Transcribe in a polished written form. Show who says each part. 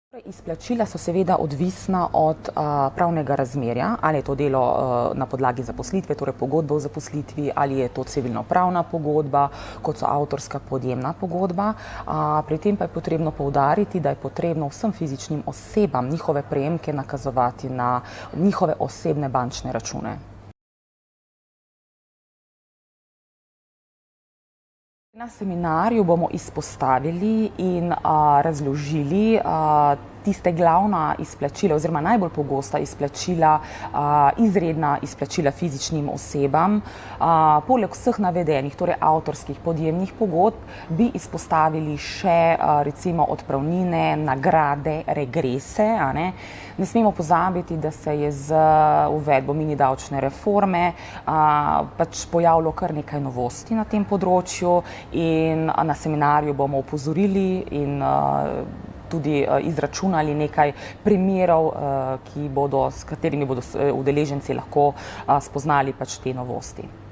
Speaker 1: Izplačila so seveda odvisna od pravnega razmerja, ali je to delo na podlagi zaposlitve, torej pogodba o zaposlitvi, ali je to civilnopravna pogodba, kot so avtorska podjemna pogodba. Pri tem pa je potrebno poudariti, da je potrebno vsem fizičnim osebam njihove prejemke nakazovati na njihove osebne bančne račune. Na seminarju bomo izpostavili in razložili tiste glavna izplačila oziroma najbolj pogosta izplačila, izredna izplačila fizičnim osebam. Poleg vseh navedenih, torej avtorskih podjemnih pogodb, bi izpostavili še recimo odpravnine, nagrade, regrese. Ne smemo pozabiti, da se je z uvedbo mini davčne reforme pač pojavilo kar nekaj novosti na tem področju in na seminarju bomo opozorili in tudi izračunali nekaj primerov, s katerimi bodo udeleženci lahko spoznali pač te novosti.